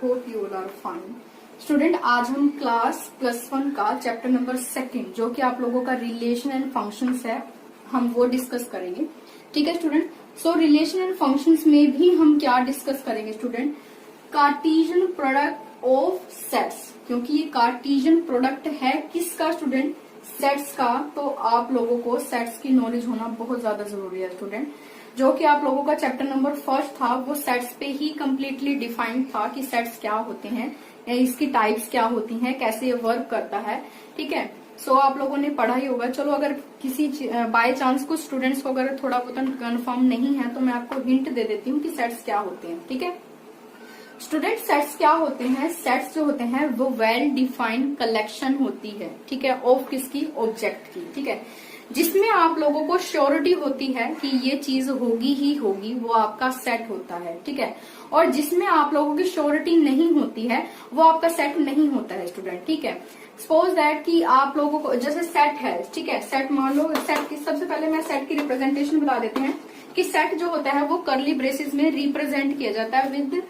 Hope you all are fine. Student, आज हम class +1 का चैप्टर नंबर 2 जो कि आप लोगों का रिलेशन एंड फंक्शंस है, हम वो डिस्कस करेंगे। ठीक है student. So relation and functions में भी हम क्या डिस्कस करेंगे student? Cartesian product of sets, क्योंकि ये कार्टेशियन प्रोडक्ट है किसका स्टूडेंट? सेट्स का। तो आप लोगों को सेट्स की नॉलेज होना बहुत ज्यादा जरूरी है स्टूडेंट। जो कि आप लोगों का चैप्टर नंबर 1 था वो सेट्स पे ही कम्प्लीटली डिफाइंड था कि सेट्स क्या होते हैं, इसकी टाइप्स क्या होती हैं, कैसे ये वर्क करता है। ठीक है। सो आप लोगों ने पढ़ा ही होगा। चलो, अगर किसी बाय चांस कुछ स्टूडेंट्स को अगर थोड़ा बहुत कंफर्म नहीं है तो मैं आपको हिंट दे देती हूँ कि सेट्स क्या होते हैं। ठीक है स्टूडेंट, सेट्स क्या होते हैं? सेट्स जो होते हैं वो वेल डिफाइंड कलेक्शन होती है। ठीक है। ऑफ किसकी? ऑब्जेक्ट की। ठीक है। जिसमें आप लोगों को श्योरिटी होती है कि ये चीज होगी ही होगी, वो आपका सेट होता है। ठीक है। और जिसमें आप लोगों की श्योरिटी नहीं होती है वो आपका सेट नहीं होता है स्टूडेंट। ठीक है। सपोज दैट कि आप लोगों को जैसे सेट है, ठीक है, सेट मान लो, सेट की सबसे पहले मैं सेट की रिप्रेजेंटेशन बता देते हैं कि सेट जो होता है वो कर्ली ब्रेसेस में रिप्रेजेंट किया जाता है विद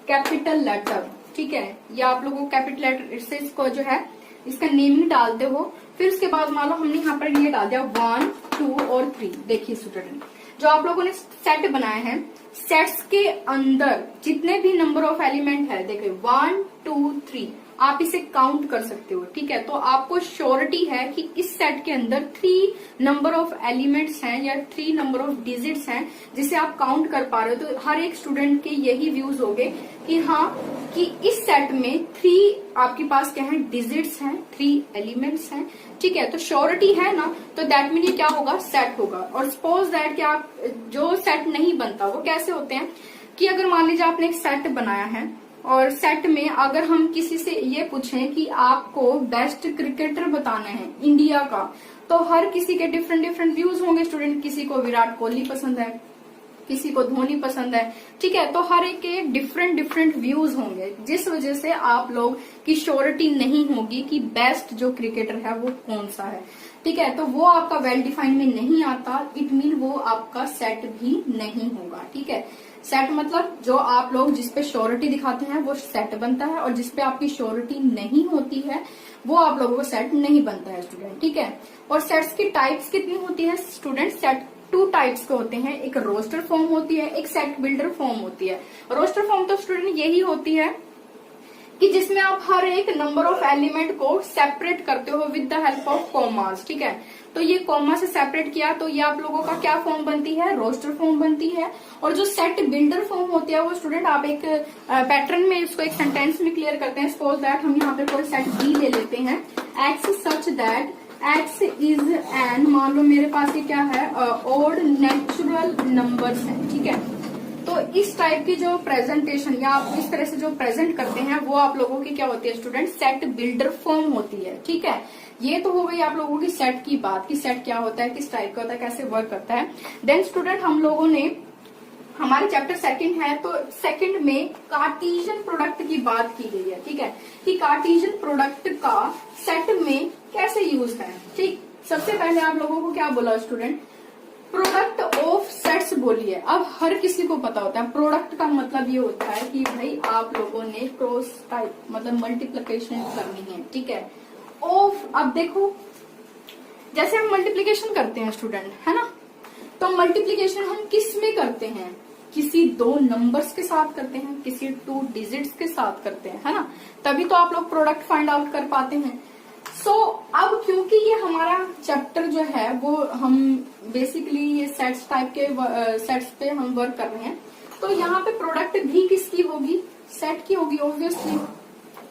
कैपिटल लेटर। ठीक है। या आप लोगों को कैपिटल लेटर से इसको जो है इसका नेमिंग डालते हो, फिर उसके बाद मान लो हमने यहाँ पर ये डाल दिया 1, 2 और 3। देखिए स्टूडेंट, जो आप लोगों ने सेट बनाए हैं, सेट्स के अंदर जितने भी नंबर ऑफ एलिमेंट है, देखिए 1, 2, 3, आप इसे काउंट कर सकते हो। ठीक है। तो आपको श्योरिटी है कि इस सेट के अंदर 3 नंबर ऑफ एलिमेंट्स हैं या 3 नंबर ऑफ डिजिट्स हैं जिसे आप काउंट कर पा रहे हो। तो हर एक स्टूडेंट के यही व्यूज होंगे कि हाँ, कि इस सेट में 3 आपके पास क्या है? डिजिट्स हैं, 3 एलिमेंट्स हैं। ठीक है। तो श्योरिटी है ना, तो दैट मीन ये क्या होगा? सेट होगा। और सपोज दैट कि आप जो सेट नहीं बनता वो कैसे होते हैं कि अगर मान लीजिए आपने एक सेट बनाया है और सेट में अगर हम किसी से ये पूछें कि आपको बेस्ट क्रिकेटर बताना है इंडिया का, तो हर किसी के डिफरेंट व्यूज होंगे स्टूडेंट। किसी को विराट कोहली पसंद है, किसी को धोनी पसंद है। ठीक है। तो हर एक के डिफरेंट व्यूज होंगे, जिस वजह से आप लोग की श्योरिटी नहीं होगी कि बेस्ट जो क्रिकेटर है वो कौन सा है। ठीक है। तो वो आपका वेल डिफाइंड में नहीं आता, इट मीन वो आपका सेट भी नहीं होगा। ठीक है। सेट मतलब जो आप लोग जिस पे श्योरिटी दिखाते हैं वो सेट बनता है, और जिस पे आपकी श्योरिटी नहीं होती है वो आप लोगों को सेट नहीं बनता है स्टूडेंट। ठीक है। और सेट्स की टाइप्स कितनी होती है स्टूडेंट? सेट 2 टाइप्स के होते हैं। एक रोस्टर फॉर्म होती है, एक सेट बिल्डर फॉर्म होती है। रोस्टर फॉर्म तो स्टूडेंट यही होती है कि जिसमें आप हर एक नंबर ऑफ एलिमेंट को सेपरेट करते हो with the help of commas. ठीक है। तो ये कॉमा से सेपरेट किया तो ये आप लोगों का क्या फॉर्म बनती है? रोस्टर फॉर्म बनती है। और जो सेट बिल्डर फॉर्म होती है वो स्टूडेंट आप एक पैटर्न में इसको एक सेंटेंस में क्लियर करते हैं। सपोज दैट हम यहाँ पे कोई सेट बी ले लेते हैं, x such that x is an, मान लो मेरे पास ये क्या है? ऑड नेचुरल नंबर्स है। ठीक है। तो इस टाइप की जो प्रेजेंटेशन या आप इस तरह से जो प्रेजेंट करते हैं वो आप लोगों की क्या होती है स्टूडेंट? सेट बिल्डर फॉर्म होती है। ठीक है। ये तो हो गई आप लोगों की सेट की बात कि सेट क्या होता है, किस टाइप का होता है, कैसे वर्क करता है। देन स्टूडेंट हम लोगों ने हमारे चैप्टर 2 है तो 2 में कार्टेशियन प्रोडक्ट की बात की गई है। ठीक है। कि कार्टेशियन प्रोडक्ट का सेट में कैसे यूज है। ठीक। सबसे पहले आप लोगों को क्या बोला स्टूडेंट? प्रोडक्ट ऑफ सेट्स बोलिए। अब हर किसी को पता होता है प्रोडक्ट का मतलब ये होता है कि भाई आप लोगों ने क्रॉस टाइप मतलब मल्टीप्लिकेशन करनी है। ठीक है। ऑफ, अब देखो जैसे हम मल्टीप्लिकेशन करते हैं स्टूडेंट, है ना, तो मल्टीप्लिकेशन हम किस में करते हैं? किसी 2 नंबर्स के साथ करते हैं, किसी 2 डिजिट्स के साथ करते हैं, है ना, तभी तो आप लोग प्रोडक्ट फाइंड आउट कर पाते हैं। सो अब क्योंकि ये हमारा चैप्टर जो है वो हम बेसिकली ये सेट्स टाइप के सेट्स पे हम वर्क कर रहे हैं, तो यहाँ पे प्रोडक्ट भी किसकी होगी? सेट की होगी ऑब्वियसली।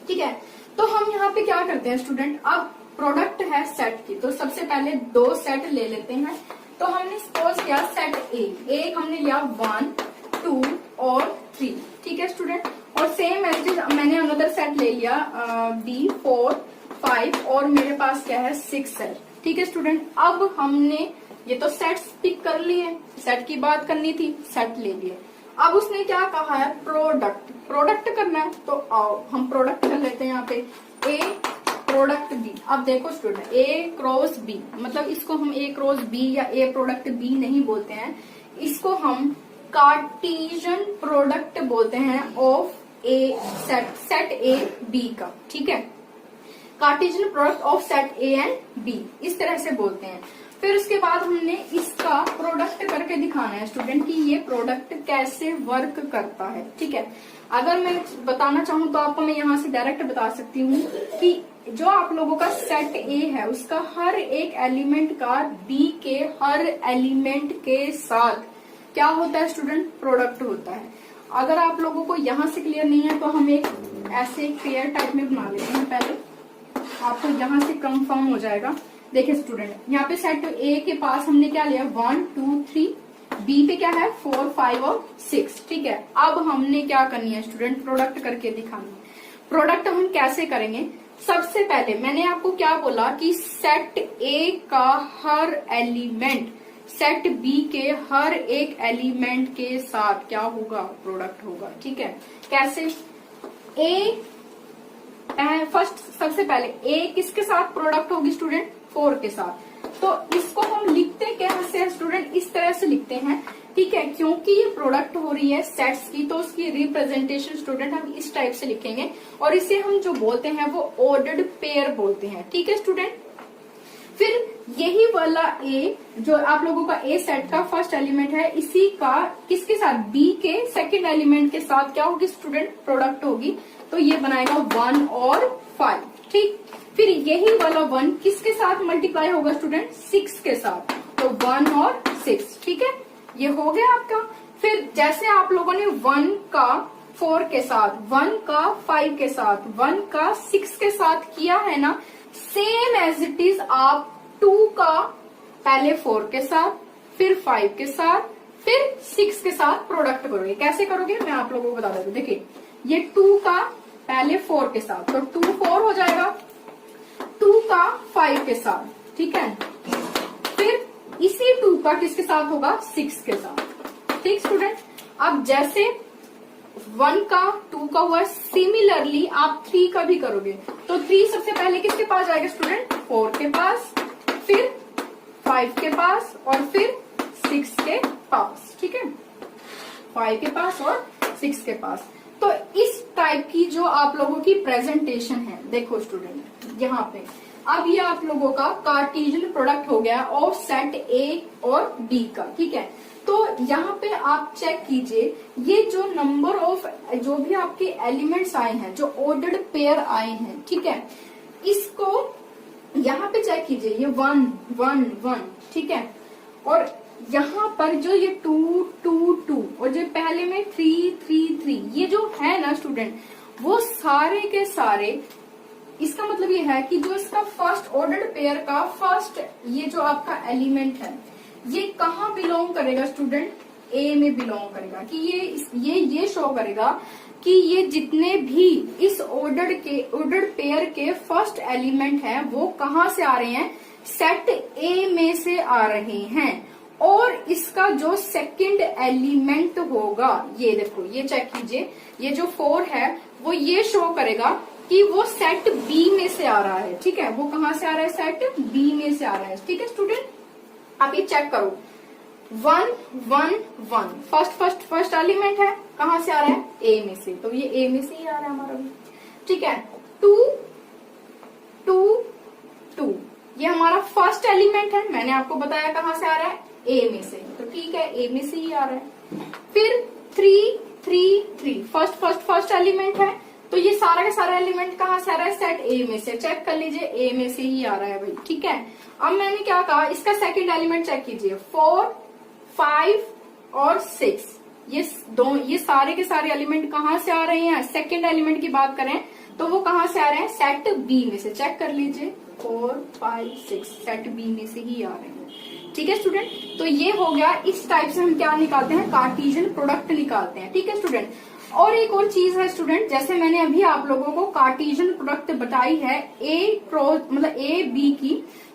ठीक है। तो हम यहाँ पे क्या करते हैं स्टूडेंट? अब प्रोडक्ट है सेट की, तो सबसे पहले 2 सेट ले लेते हैं। तो हमने सपोज किया सेट ए हमने लिया 1, 2 और 3। ठीक है स्टूडेंट। और सेम एज मैंने अनदर सेट ले लिया बी 4, 5 और मेरे पास क्या है 6 है। ठीक है स्टूडेंट। अब हमने ये तो सेट्स पिक कर लिए, सेट की बात करनी थी, सेट ले लिए। अब उसने क्या कहा है? प्रोडक्ट करना है, तो आओ हम प्रोडक्ट कर लेते हैं। यहाँ पे ए प्रोडक्ट बी। अब देखो स्टूडेंट, ए क्रॉस बी मतलब इसको हम ए क्रॉस बी या ए प्रोडक्ट बी नहीं बोलते हैं, इसको हम कार्टेशियन प्रोडक्ट बोलते हैं ऑफ सेट ए बी का, ठीक है, Cartesian product of set A and B, इस तरह से बोलते हैं। फिर उसके बाद हमने इसका प्रोडक्ट करके दिखाना है स्टूडेंट कि ये प्रोडक्ट कैसे वर्क करता है, ठीक है। अगर मैं बताना चाहूँ तो आपको मैं यहाँ से डायरेक्ट बता सकती हूँ कि जो आप लोगों का सेट ए है उसका हर एक एलिमेंट का बी के हर एलिमेंट के साथ क्या होता है स्टूडेंट, प्रोडक्ट होता है। अगर आप लोगों को यहाँ से क्लियर नहीं है तो हम एक ऐसे एक पेयर टाइप में बना लेते हैं, पहले आपको यहाँ से कंफर्म हो जाएगा। देखिए स्टूडेंट, यहाँ पे सेट ए के पास हमने क्या लिया 1 2 3, बी पे क्या है 4 5 और 6, ठीक है। अब हमने क्या करनी है स्टूडेंट, प्रोडक्ट करके दिखानी है। प्रोडक्ट हम कैसे करेंगे, सबसे पहले मैंने आपको क्या बोला कि सेट ए का हर एलिमेंट सेट बी के हर एक एलिमेंट के साथ क्या होगा, प्रोडक्ट होगा, ठीक है। कैसे, ए फर्स्ट सबसे पहले ए किसके साथ प्रोडक्ट होगी स्टूडेंट, 4 के साथ। तो इसको हम लिखते कैसे हैं स्टूडेंट, इस तरह से लिखते हैं, ठीक है। क्योंकि ये प्रोडक्ट हो रही है सेट्स की तो उसकी रिप्रेजेंटेशन स्टूडेंट हम इस टाइप से लिखेंगे और इसे हम जो बोलते हैं वो ऑर्डर्ड पेयर बोलते हैं, ठीक है स्टूडेंट। फिर यही वाला ए जो आप लोगों का ए सेट का फर्स्ट एलिमेंट है, इसी का किसके साथ, बी के सेकंड एलिमेंट के साथ क्या होगी स्टूडेंट, प्रोडक्ट होगी। तो ये बनाएगा 1 और 5, ठीक। फिर यही वाला 1 किसके साथ मल्टीप्लाई होगा स्टूडेंट, 6 के साथ, तो 1 और 6, ठीक है। ये हो गया आपका। फिर जैसे आप लोगों ने 1 का 4 के साथ, 1 का 5 के साथ, 1 का 6 के साथ किया है ना, सेम एज इट इज आप 2 का पहले 4 के साथ, फिर 5 के साथ, फिर 6 के साथ प्रोडक्ट करोगे। कैसे करोगे मैं आप लोगों को बता देती हूँ। देखिए ये 2 का पहले 4 के साथ, तो 2 4 हो जाएगा, 2 का 5 के साथ, ठीक है। फिर इसी 2 का किसके साथ होगा, 6 के साथ, ठीक स्टूडेंट। अब जैसे 1 का 2 का हुआ, सिमिलरली आप 3 का भी करोगे तो 3 सबसे पहले किसके पास जाएगा स्टूडेंट, 4 के पास, फिर 5 के पास और फिर 6 के पास, ठीक है। 5 के पास और 6 के पास। तो इस टाइप की जो आप लोगों की प्रेजेंटेशन है, देखो स्टूडेंट यहाँ पे अब ये आप लोगों का कार्टेशियन प्रोडक्ट हो गया ऑफ सेट ए और बी का, ठीक है। तो यहाँ पे आप चेक कीजिए ये जो नंबर ऑफ जो भी आपके एलिमेंट्स आए हैं, जो ऑर्डर्ड पेयर आए हैं, ठीक है, इसको यहाँ पे चेक कीजिए, ये 1 1 1, ठीक है। और यहाँ पर जो ये 2 2 2 और जो पहले में 3 3 3, ये जो है ना स्टूडेंट, वो सारे के सारे, इसका मतलब ये है कि जो इसका फर्स्ट ऑर्डर्ड पेयर का फर्स्ट ये जो आपका एलिमेंट है, ये कहाँ बिलोंग करेगा स्टूडेंट, ए में बिलोंग करेगा। कि ये शो करेगा कि ये जितने भी इस ऑर्डर्ड पेयर के फर्स्ट एलिमेंट हैं वो कहाँ से आ रहे हैं, सेट ए में से आ रहे हैं। और इसका जो सेकंड एलिमेंट होगा, ये देखो, ये चेक कीजिए, ये जो 4 है वो ये शो करेगा कि वो सेट बी में से आ रहा है, ठीक है। वो कहाँ से आ रहा है, सेट बी में से आ रहा है, ठीक है स्टूडेंट। आप ये चेक करो, 1 1 1 फर्स्ट एलिमेंट है, कहाँ से आ रहा है, ए में से, तो ये ए में से ही आ रहा है हमारा भी, ठीक है। 2 2 2 ये हमारा फर्स्ट एलिमेंट है, मैंने आपको बताया कहाँ से आ रहा है, ए में से, तो ठीक है, ए में से ही आ रहा है। फिर 3 3 3 फर्स्ट एलिमेंट है, तो ये सारा का सारा एलिमेंट कहाँ से आ रहा है, सेट ए में से, चेक कर लीजिए, ए में से ही आ रहा है भाई, ठीक है। अब मैंने क्या कहा, इसका सेकंड एलिमेंट चेक कीजिए, 4 5 और 6, ये सारे के सारे एलिमेंट कहाँ से आ रहे हैं, सेकंड एलिमेंट की बात करें तो वो कहाँ से आ रहे हैं, सेट बी में से, चेक कर लीजिए, 4 5 6 सेट बी में से ही आ रहे हैं, ठीक है स्टूडेंट। तो ये हो गया, इस टाइप से हम क्या निकालते हैं, कार्टेशियन प्रोडक्ट निकालते हैं, ठीक है स्टूडेंट। और एक और चीज है स्टूडेंट, जैसे मैंने अभी आप लोगों को कार्टेशियन प्रोडक्ट बताई है मतलब ए बी की,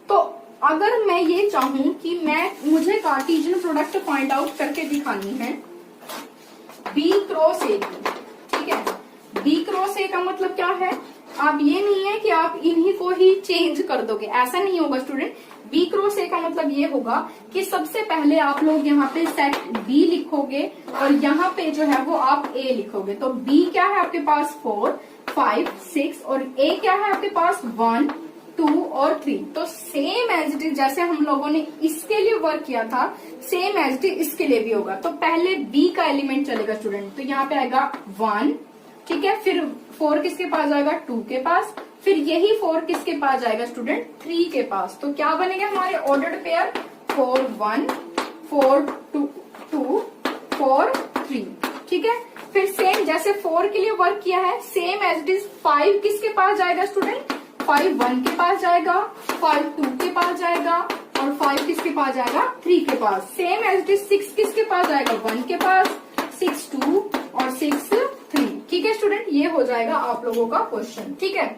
तो अगर मैं ये चाहूं कि मुझे कार्टेशियन प्रोडक्ट फाइंड आउट करके दिखानी है बी क्रॉस ए की, ठीक है। बी क्रॉस ए का मतलब क्या है आप ये नहीं है कि आप इन्हीं को ही चेंज कर दोगे, ऐसा नहीं होगा स्टूडेंट। बी क्रॉस ए का मतलब ये होगा कि सबसे पहले आप लोग यहाँ पे सेट बी लिखोगे और यहाँ पे जो है वो आप ए लिखोगे। तो बी क्या है आपके पास 4, 5, 6 और ए क्या है आपके पास 1, 2 और 3। तो सेम एज इट इज जैसे हम लोगों ने इसके लिए वर्क किया था, सेम एज इट इज इसके लिए भी होगा। तो पहले बी का एलिमेंट चलेगा स्टूडेंट, तो यहाँ पे आएगा 1, ठीक है। फिर 4 किसके पास जाएगा 2 के पास, फिर यही 4 किसके पास जाएगा स्टूडेंट 3 के पास। तो क्या बनेगा हमारे ऑर्डर्ड पेयर 4, 1, 4, 2, 4, 3, ठीक है। फिर सेम जैसे 4 के लिए वर्क किया है, सेम एज इट इज 5 किसके पास जाएगा स्टूडेंट, 5 1 के पास जाएगा, 5 2 के पास जाएगा और 5 किसके पास जाएगा 3 के पास। सेम एज इट इज 6 किसके पास जाएगा 1 के पास, 6 2 और 6 3, ठीक है स्टूडेंट। ये हो जाएगा आप लोगों का क्वेश्चन, ठीक है।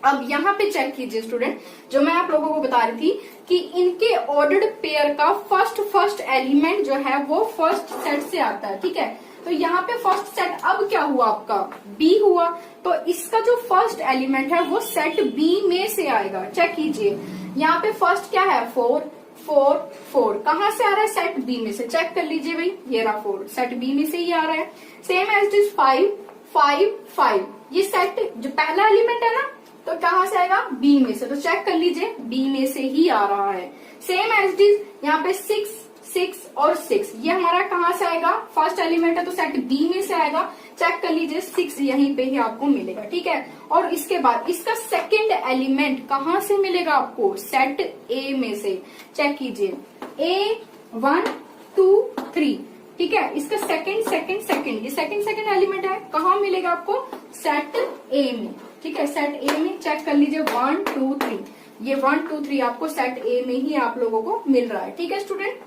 अब यहाँ पे चेक कीजिए स्टूडेंट, जो मैं आप लोगों को बता रही थी कि इनके ऑर्डर्ड पेयर का फर्स्ट एलिमेंट जो है वो फर्स्ट सेट से आता है, ठीक है। तो यहाँ पे फर्स्ट सेट अब क्या हुआ आपका बी हुआ, तो इसका जो फर्स्ट एलिमेंट है वो सेट बी में से आएगा। चेक कीजिए यहाँ पे फर्स्ट क्या है 4, 4, 4 कहाँ से आ रहा है सेट बी में से, चेक कर लीजिए भाई, ये रहा 4 सेट बी में से ही आ रहा है। सेम एज इट इज 5, 5, 5 ये सेट जो पहला एलिमेंट है ना, तो कहाँ से आएगा बी में से, तो चेक कर लीजिए बी में से ही आ रहा है। सेम एज इट इज यहाँ पे 6, 6 और 6 ये हमारा कहाँ से आएगा, फर्स्ट एलिमेंट है तो सेट बी में से आएगा। चेक कर लीजिए 6 यहीं पे ही आपको मिलेगा, ठीक है। और इसके बाद इसका सेकंड एलिमेंट कहाँ से मिलेगा आपको, सेट ए में से। चेक कीजिए ए 1, 2, 3, ठीक है। इसका सेकंड ये सेकंड एलिमेंट है, कहाँ मिलेगा आपको सेट ए में, ठीक है। सेट ए में चेक कर लीजिए 1, 2, 3 ये 1, 2, 3 आपको सेट ए में ही आप लोगों को मिल रहा है, ठीक है स्टूडेंट।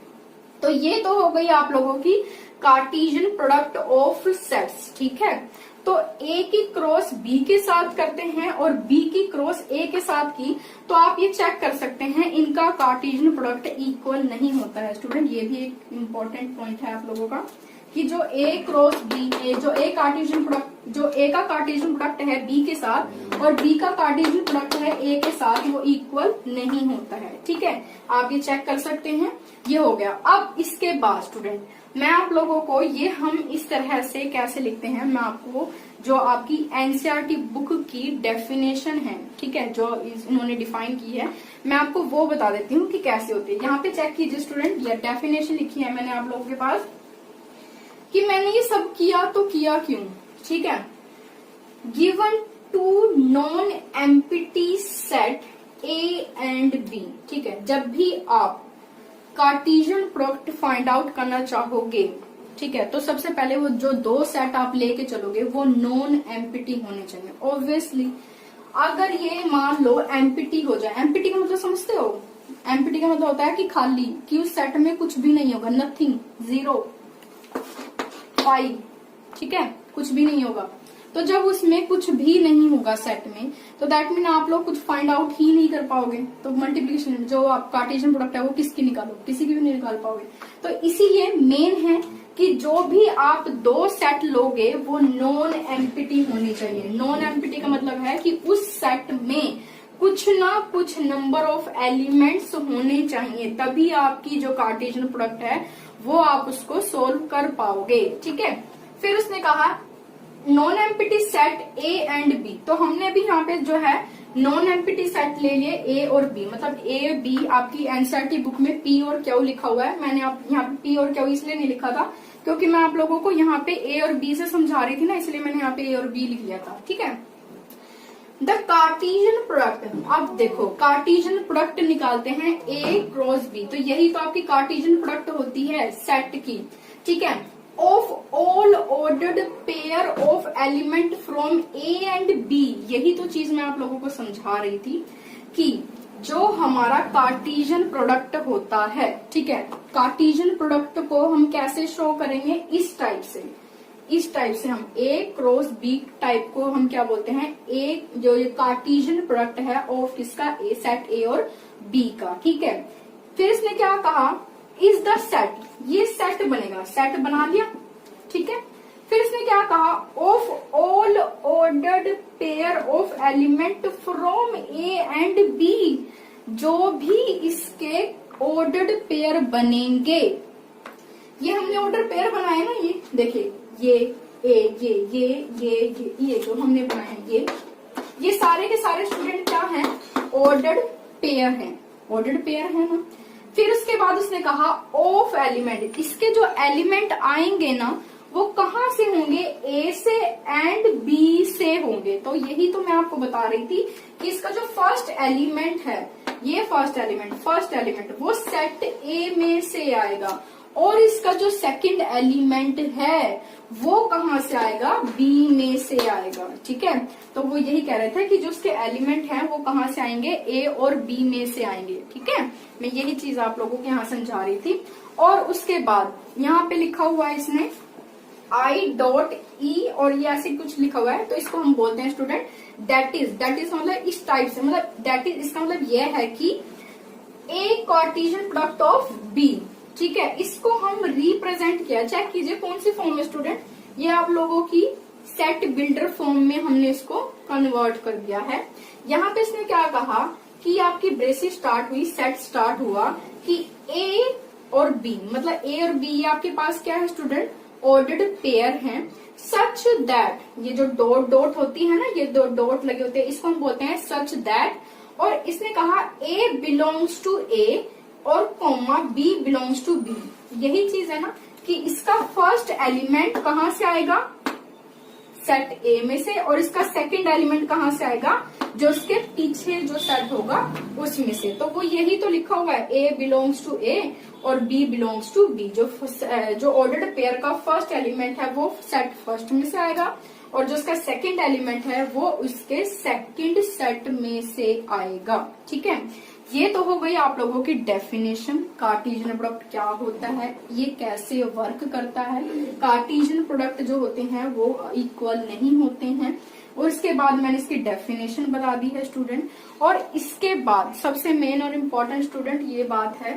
तो ये तो हो गई आप लोगों की कार्टेशियन प्रोडक्ट ऑफ सेट्स, ठीक है। तो ए की क्रॉस बी के साथ करते हैं और बी की क्रॉस ए के साथ की, तो आप ये चेक कर सकते हैं इनका कार्टेशियन प्रोडक्ट इक्वल नहीं होता है स्टूडेंट। ये भी एक इम्पोर्टेंट पॉइंट है आप लोगों का कि जो ए क्रॉस बी, जो ए कार्टेशियन प्रोडक्ट, जो ए का कार्टेशियन प्रोडक्ट है बी के साथ और बी का कार्टेशियन प्रोडक्ट है ए के साथ, वो इक्वल नहीं होता है, ठीक है। आप ये चेक कर सकते हैं, ये हो गया। अब इसके बाद स्टूडेंट मैं आप लोगों को ये हम इस तरह से कैसे लिखते हैं, मैं आपको जो आपकी एनसीईआरटी बुक की डेफिनेशन है, ठीक है, जो इन्होंने डिफाइन की है, मैं आपको वो बता देती हूँ कि कैसे होती है। यहाँ पे चेक कीजिए स्टूडेंट, ये डेफिनेशन लिखी है मैंने आप लोगों के पास कि मैंने ये सब किया तो किया क्यों, ठीक है। Given two non empty set A and B, ठीक है। जब भी आप कार्टेशियन प्रोडक्ट फाइंड आउट करना चाहोगे, ठीक है, तो सबसे पहले वो जो 2 सेट आप लेके चलोगे वो नॉन एम्प्टी होने चाहिए। ऑब्वियसली अगर ये मान लो एम्प्टी हो जाए, एम्प्टी का मतलब समझते हो, एम्प्टी का मतलब होता है कि खाली, कि उस सेट में कुछ भी नहीं होगा, नथिंग, 0, 5, ठीक है, कुछ भी नहीं होगा। तो जब उसमें कुछ भी नहीं होगा सेट में, तो दैट मीन आप लोग कुछ फाइंड आउट ही नहीं कर पाओगे। तो मल्टीप्लिकेशन जो आप कार्टेशियन प्रोडक्ट है वो किसकी निकालो, किसी की भी नहीं निकाल पाओगे। तो इसीलिए मेन है कि जो भी आप 2 सेट लोगे वो नॉन एम्प्टी होनी चाहिए। नॉन एम्प्टी का मतलब है कि उस सेट में कुछ ना कुछ नंबर ऑफ एलिमेंट्स होने चाहिए, तभी आपकी जो कार्टेशियन प्रोडक्ट है वो आप उसको सोल्व कर पाओगे, ठीक है। फिर उसने कहा non empty set A and B, तो हमने भी यहाँ पे जो है नॉन एम्प्टी सेट ले लिए ए और बी, मतलब ए बी आपकी एनसीईआरटी बुक में पी और क्यू लिखा हुआ है। मैंने आप यहाँ पे पी और क्यू इसलिए नहीं लिखा था क्योंकि मैं आप लोगों को यहाँ पे ए और बी से समझा रही थी ना, इसलिए मैंने यहाँ पे ए और बी लिख लिया था, ठीक है। द कार्टेशियन प्रोडक्ट, अब देखो कार्टेशियन प्रोडक्ट निकालते हैं ए क्रॉस बी, तो यही तो आपकी कार्टेशियन प्रोडक्ट होती है सेट की, ठीक है। Of all ordered pair of element from A and B, यही तो चीज मैं आप लोगों को समझा रही थी कि जो हमारा कार्टेशियन प्रोडक्ट होता है, ठीक है, कार्टेशियन प्रोडक्ट को हम कैसे शो करेंगे, इस टाइप से, इस टाइप से हम ए क्रॉस बी टाइप को हम क्या बोलते हैं, ए जो ये कार्टेशियन प्रोडक्ट है ऑफ किसका, ए सेट ए और बी का, ठीक है। फिर इसने क्या कहा, इज द सेट, ये सेट बनेगा, सेट बना लिया, ठीक है। फिर इसने क्या कहा, of all ordered pair of element from A and B, जो भी इसके ऑर्डर्ड पेयर बनेंगे, ये हमने ऑर्डर पेयर बनाए ना, ये देखिए ये ए, ये जो हमने बनाए हैं, ये सारे के सारे स्टूडेंट क्या हैं, ऑर्डर्ड पेयर हैं, ऑर्डर्ड पेयर है ना। फिर उसके बाद उसने कहा ऑफ एलिमेंट, इसके जो एलिमेंट आएंगे ना वो कहाँ से होंगे, ए से एंड बी से होंगे। तो यही तो मैं आपको बता रही थी कि इसका जो फर्स्ट एलिमेंट है, ये फर्स्ट एलिमेंट वो सेट ए में से आएगा, और इसका जो सेकंड एलिमेंट है वो कहाँ से आएगा, बी में से आएगा। ठीक है, तो वो यही कह रहे थे कि जो उसके एलिमेंट हैं वो कहाँ से आएंगे, ए और बी में से आएंगे। ठीक है, मैं यही चीज आप लोगों को यहाँ समझा रही थी। और उसके बाद यहाँ पे लिखा हुआ है इसने I.E और ये ऐसे कुछ लिखा हुआ है, तो इसको हम बोलते हैं स्टूडेंट दैट इज मतलब इस टाइप से, मतलब दैट इज इसका मतलब ये है कि ए कार्टेशियन प्रोडक्ट ऑफ बी। ठीक है, इसको हम रिप्रेजेंट किया, चेक कीजिए कौन सी फॉर्म में स्टूडेंट, ये आप लोगों की सेट बिल्डर फॉर्म में हमने इसको कन्वर्ट कर दिया है। यहाँ पे इसने क्या कहा कि आपकी ब्रेसिस स्टार्ट हुई, सेट स्टार्ट हुआ कि ए और बी, मतलब ए और बी आपके पास क्या है स्टूडेंट, ऑर्डर्ड पेयर हैं, सच दैट, ये जो डॉट डॉट होती है ना, ये दो डॉट लगे होते हैं, इसको हम बोलते हैं सच दैट। और इसने कहा ए बिलोंग्स टू ए और comma B belongs to B, यही चीज है ना कि इसका फर्स्ट एलिमेंट कहाँ से आएगा, सेट ए में से, और इसका सेकंड एलिमेंट कहाँ से आएगा, जो उसके पीछे जो सेट होगा उसमें से। तो वो यही तो लिखा हुआ है, ए बिलोंग्स टू ए और बी बिलोंग्स टू बी। जो ऑर्डर्ड पेयर का फर्स्ट एलिमेंट है वो सेट फर्स्ट में से आएगा, और जो उसका सेकंड एलिमेंट है वो उसके सेकंड सेट में से आएगा। ठीक है, ये तो हो गई आप लोगों की डेफिनेशन, कार्टेशियन प्रोडक्ट क्या होता है, ये कैसे वर्क करता है। कार्टेशियन प्रोडक्ट जो होते हैं वो इक्वल नहीं होते हैं, और इसके बाद मैंने इसकी डेफिनेशन बता दी है स्टूडेंट। और इसके बाद सबसे मेन और इम्पोर्टेंट स्टूडेंट ये बात है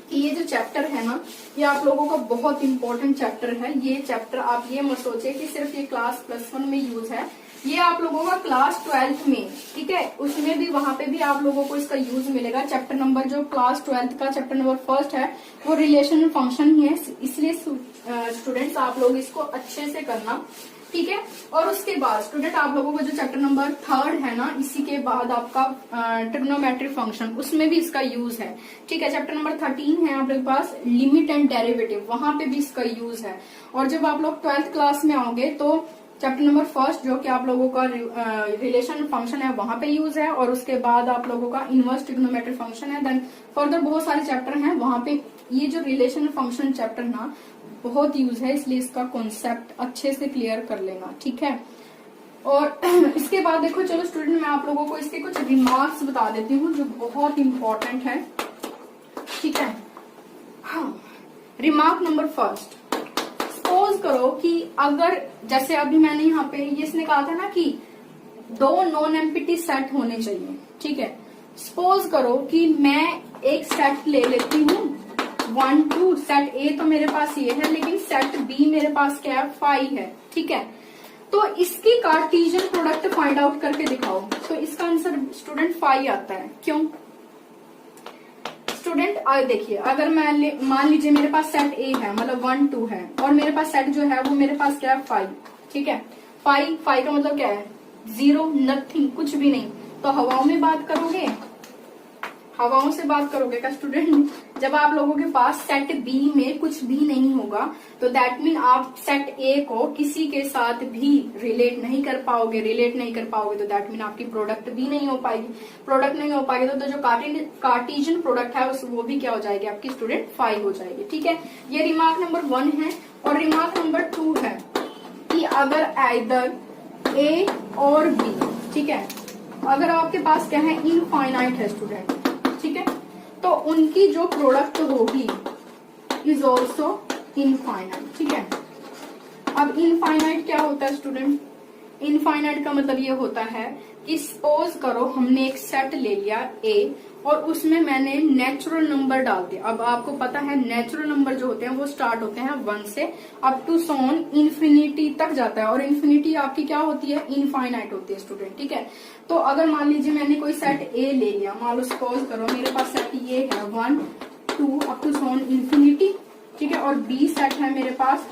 कि ये जो चैप्टर है ना, ये आप लोगों का बहुत इंपॉर्टेंट चैप्टर है। ये चैप्टर आप ये मत सोचिए कि सिर्फ ये क्लास +1 में यूज है, ये आप लोगों का क्लास 12th में, ठीक है, उसमें भी, वहां पे भी आप लोगों को इसका यूज मिलेगा। चैप्टर नंबर जो क्लास 12th का चैप्टर नंबर 1 है वो रिलेशन फंक्शन ही है, इसलिए स्टूडेंट्स आप लोग इसको अच्छे से करना। ठीक है, और उसके बाद स्टूडेंट आप लोगों का जो चैप्टर नंबर 3 है ना, इसी के बाद आपका ट्रिग्नोमेट्रिक फंक्शन, उसमें भी इसका यूज है। ठीक है, चैप्टर नंबर 13 है आप लोग के पास लिमिट एंड डेरिवेटिव, वहां पे भी इसका यूज है। और जब आप लोग 12th क्लास में आओगे तो चैप्टर नंबर 1 जो कि आप लोगों का रिलेशन फंक्शन है वहां पे यूज है, और उसके बाद आप लोगों का इनवर्स ट्रिग्नोमेट्रिक फंक्शन है। देन फर्दर बहुत सारे चैप्टर हैं वहां पे, ये जो रिलेशन फंक्शन चैप्टर ना बहुत यूज है, इसलिए इसका कॉन्सेप्ट अच्छे से क्लियर कर लेना। ठीक है, और इसके बाद देखो, चलो स्टूडेंट मैं आप लोगों को इसके कुछ रिमार्क्स बता देती हूँ जो बहुत इंपॉर्टेंट है। ठीक है, हाँ, रिमार्क नंबर 1, सपोज करो कि अगर जैसे अभी मैंने यहाँ पे ये इसने कहा था ना कि 2 नॉन एम्प्टी सेट होने चाहिए। ठीक है, सपोज करो कि मैं एक सेट ले लेती हूँ 1 2, सेट ए तो मेरे पास ये है, लेकिन सेट बी मेरे पास क्या है, 5 है। ठीक है, तो इसकी कार्टेशियन प्रोडक्ट फाइंड आउट करके दिखाओ। तो इसका आंसर स्टूडेंट 5 आता है। क्यों स्टूडेंट, देखिए अगर मैं मान लीजिए मेरे पास सेट ए है, मतलब 1 2 है, और मेरे पास सेट जो है वो मेरे पास क्या है, 5। ठीक है, 5 का मतलब क्या है, 0 नथिंग, कुछ भी नहीं। तो हवाओं में बात करोगे, हवाओं से बात करोगे का स्टूडेंट, जब आप लोगों के पास सेट बी में कुछ भी नहीं होगा तो दैट मीन आप सेट ए को किसी के साथ भी रिलेट नहीं कर पाओगे, तो दैट मीन आपकी प्रोडक्ट भी नहीं हो पाएगी। प्रोडक्ट नहीं हो पाएगी तो जो कार्टेशियन प्रोडक्ट है वो भी क्या हो जाएगी, आपकी स्टूडेंट 5 हो जाएगी। ठीक है, ये रिमार्क नंबर 1 है। और रिमार्क नंबर 2 है कि अगर आइदर ए और बी, ठीक है, अगर आपके पास क्या है, इनफाइनाइट है स्टूडेंट, ठीक है, तो उनकी जो प्रोडक्ट होगी इज ऑल्सो इनफाइनाइट। ठीक है, अब इनफाइनाइट क्या होता है स्टूडेंट, इनफाइनाइट का मतलब ये होता है कि सपोज करो हमने एक सेट ले लिया ए और उसमें मैंने नेचुरल नंबर डाल दिया। अब आपको पता है नेचुरल नंबर जो होते हैं वो स्टार्ट होते हैं 1 से अप टू सोन इन्फिनिटी तक जाता है, और इन्फिनिटी आपकी क्या होती है, इनफाइनाइट होती है स्टूडेंट। ठीक है, तो अगर मान लीजिए मैंने कोई सेट ए ले लिया, मान लो सपोज करो मेरे पास सेट ये है 1 2 अप टू सोन इन्फिनिटी, ठीक है, और बी सेट है मेरे पास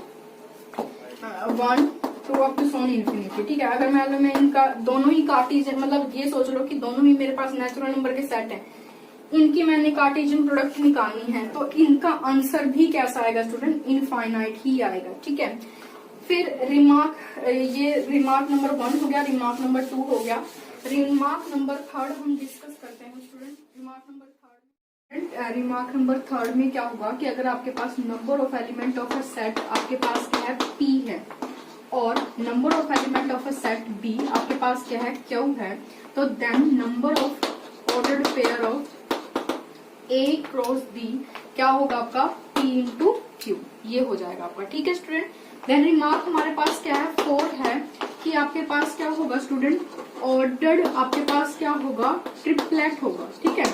1 2 अप टू सोन इन्फिनिटी। ठीक है, अगर मैं इनका दोनों ही कार्टेशियन, मतलब ये सोच लो कि दोनों ही मेरे पास नेचुरल नंबर के सेट हैं, इनकी मैंने कार्टेशियन प्रोडक्ट निकालनी है, तो इनका आंसर भी कैसा आएगा स्टूडेंट, इनफाइनाइट ही आएगा। ठीक है, फिर ये रिमार्क नंबर 1 हो गया, रिमार्क नंबर 2 हो गया, रिमार्क नंबर 3 हम डिस्कस करते हैं स्टूडेंट। रिमार्क नंबर 3 में क्या होगा कि अगर आपके पास number of element of a set आपके पास क्या है, P है, और number of element of a set B आपके पास क्या है, Q है, तो then number of ordered pair of A cross B क्या होगा आपका, P इंटू Q, ये हो जाएगा आपका। ठीक है स्टूडेंट, देन रिमार्क हमारे पास क्या है, 4 है कि आपके पास क्या होगा स्टूडेंट, ऑर्डर्ड आपके पास क्या होगा, ट्रिपलेट होगा। ठीक है,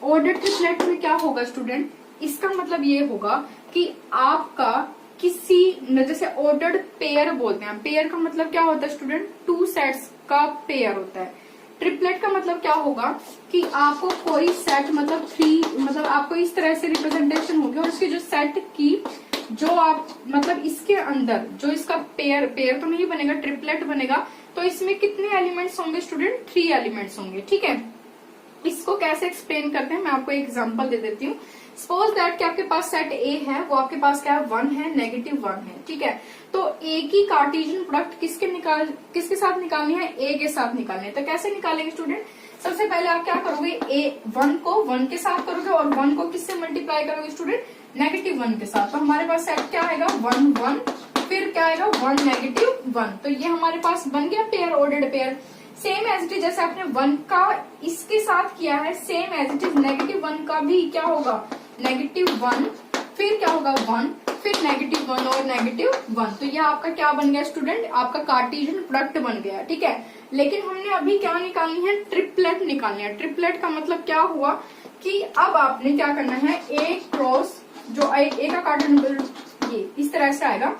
ऑर्डर्ड ट्रिपलेट में क्या होगा स्टूडेंट, इसका मतलब ये होगा कि आपका किसी, जैसे ऑर्डर्ड पेयर बोलते हैं, पेयर का मतलब क्या होता है स्टूडेंट, 2 सेट्स का पेयर होता है। ट्रिपलेट का मतलब क्या होगा कि आपको कोई सेट मतलब 3, मतलब आपको इस तरह से रिप्रेजेंटेशन होगी, और इसके जो सेट की जो आप मतलब इसके अंदर जो इसका पेयर तो नहीं बनेगा, ट्रिपलेट बनेगा, तो इसमें कितने एलिमेंट्स होंगे स्टूडेंट, 3 एलिमेंट्स होंगे। ठीक है, इसको कैसे एक्सप्लेन करते हैं, मैं आपको एक एग्जांपल दे देती हूँ। सपोज दैट कि आपके पास सेट ए है, वो आपके पास क्या है, 1 है, -1 है। ठीक है, तो ए की कार्टेशियन प्रोडक्ट किसके साथ निकालनी है, ए के साथ निकालनी है। तो कैसे निकालेंगे स्टूडेंट, सबसे पहले आप क्या करोगे, ए 1 को 1 के साथ करोगे, और 1 को किससे मल्टीप्लाई करोगे स्टूडेंट, -1 के साथ। तो हमारे पास सेट क्या आएगा, 1 1, फिर क्या आएगा 1 -1, तो ये हमारे पास बन गया pair, ordered pair. Same as it is जैसे आपने 1 का इसके साथ किया है, सेम एज इट इज -1 का भी क्या होगा, -1, फिर क्या होगा 1, फिर -1 और -1, तो ये आपका क्या बन गया स्टूडेंट, आपका कार्टेशियन प्रोडक्ट बन गया। ठीक है, लेकिन हमने अभी क्या निकालनी है, ट्रिपलेट निकालनी है। ट्रिपलेट का मतलब क्या हुआ कि अब आपने क्या करना है, ए क्रॉस जो ए का कार्टेशियन ये इस तरह से आएगा,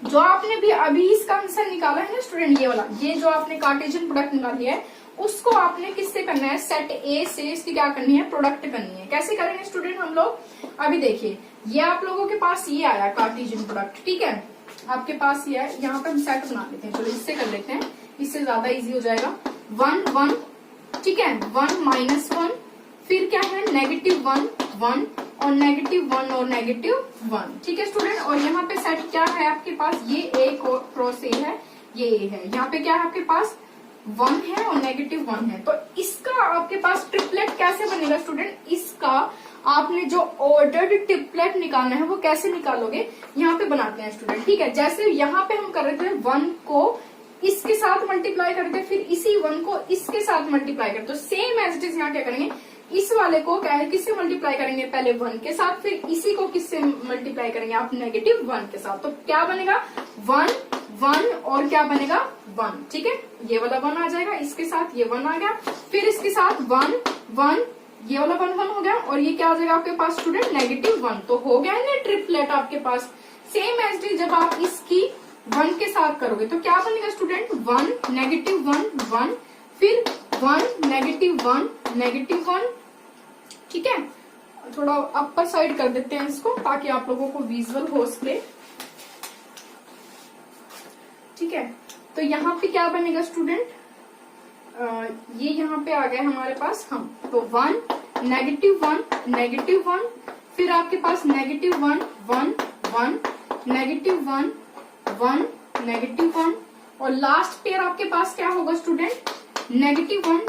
जो आपने भी अभी इसका आंसर निकाला है ना स्टूडेंट, ये वाला, ये जो आपने कार्टेशियन प्रोडक्ट निकाली है, उसको आपने किससे करना है, सेट ए से इसकी क्या करनी है, प्रोडक्ट करनी है। कैसे करेंगे स्टूडेंट हम लोग, अभी देखिए, ये आप लोगों के पास ये आया कार्टेशियन प्रोडक्ट। ठीक है, आपके पास ये है, यहाँ पे हम सेट बना लेते हैं, चलो इससे कर लेते हैं, इससे ज्यादा इजी हो जाएगा। 1 1, ठीक है, 1 -1, फिर क्या है, -1 1 और -1 और -1। ठीक है स्टूडेंट, और यहाँ पे सेट क्या है आपके पास, ये ए क्रॉस ए है, ये ए है, यहाँ पे क्या है आपके पास 1 है और -1 है। तो इसका आपके पास ट्रिपलेट कैसे बनेगा स्टूडेंट, इसका आपने जो ऑर्डर्ड ट्रिपलेट निकालना है वो कैसे निकालोगे, यहाँ पे बनाते हैं स्टूडेंट। ठीक है, जैसे यहाँ पे हम कर रहे थे 1 को इसके साथ मल्टीप्लाई करते हैं, फिर इसी 1 को इसके साथ मल्टीप्लाई करते, तो सेम एज इट इज यहाँ क्या करेंगे, इस वाले को क्या है, किससे मल्टीप्लाई करेंगे, पहले 1 के साथ, फिर इसी को किससे मल्टीप्लाई करेंगे आप, -1 के साथ। तो क्या बनेगा 1 1 और क्या बनेगा 1। ठीक है, ये वाला 1 आ जाएगा, इसके साथ ये 1 आ गया, फिर इसके साथ 1 1, ये वाला 1 1 हो गया, और ये क्या आ जाएगा आपके पास स्टूडेंट, -1। तो हो गया ना ट्रिपलेट आपके पास। सेम एज इट, जब आप इसकी 1 के साथ करोगे तो क्या बनेगा स्टूडेंट, 1 -1 1, फिर 1 -1 -1। ठीक है, थोड़ा अपर साइड कर देते हैं इसको ताकि आप लोगों को विजुअल हो सके। ठीक है, तो यहाँ पे क्या बनेगा स्टूडेंट, ये यहाँ पे आ गया हमारे पास हम, तो 1 -1 -1, फिर आपके पास -1 1 1 -1 1 -1, और लास्ट पेयर आपके पास क्या होगा स्टूडेंट, -1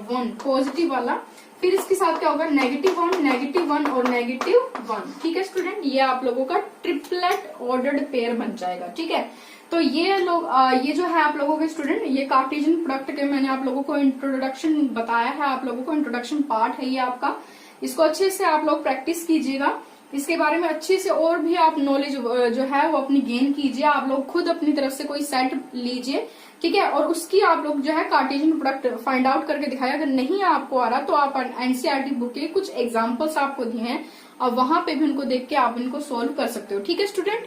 1 पॉजिटिव वाला, फिर इसके साथ क्या होगा, -1 और -1। ठीक है स्टूडेंट, ये आप लोगों का ट्रिपलेट ऑर्डर्ड पेयर बन जाएगा। ठीक है, तो ये लोग ये जो है आप लोगों के स्टूडेंट, ये कार्टेशियन प्रोडक्ट के मैंने आप लोगों को इंट्रोडक्शन बताया है, आप लोगों को इंट्रोडक्शन पार्ट है ये आपका, इसको अच्छे से आप लोग प्रैक्टिस कीजिएगा। इसके बारे में अच्छे से और भी आप नॉलेज जो है वो अपनी गेन कीजिए। आप लोग खुद अपनी तरफ से कोई सेट लीजिए, ठीक है, और उसकी आप लोग जो है कार्टेशियन प्रोडक्ट फाइंड आउट करके दिखाया। अगर नहीं आपको आ रहा तो आप एनसीईआरटी बुक के कुछ एग्जाम्पल्स आपको दिए हैं और वहां पे भी उनको देख के आप इनको सोल्व कर सकते हो। ठीक है स्टूडेंट।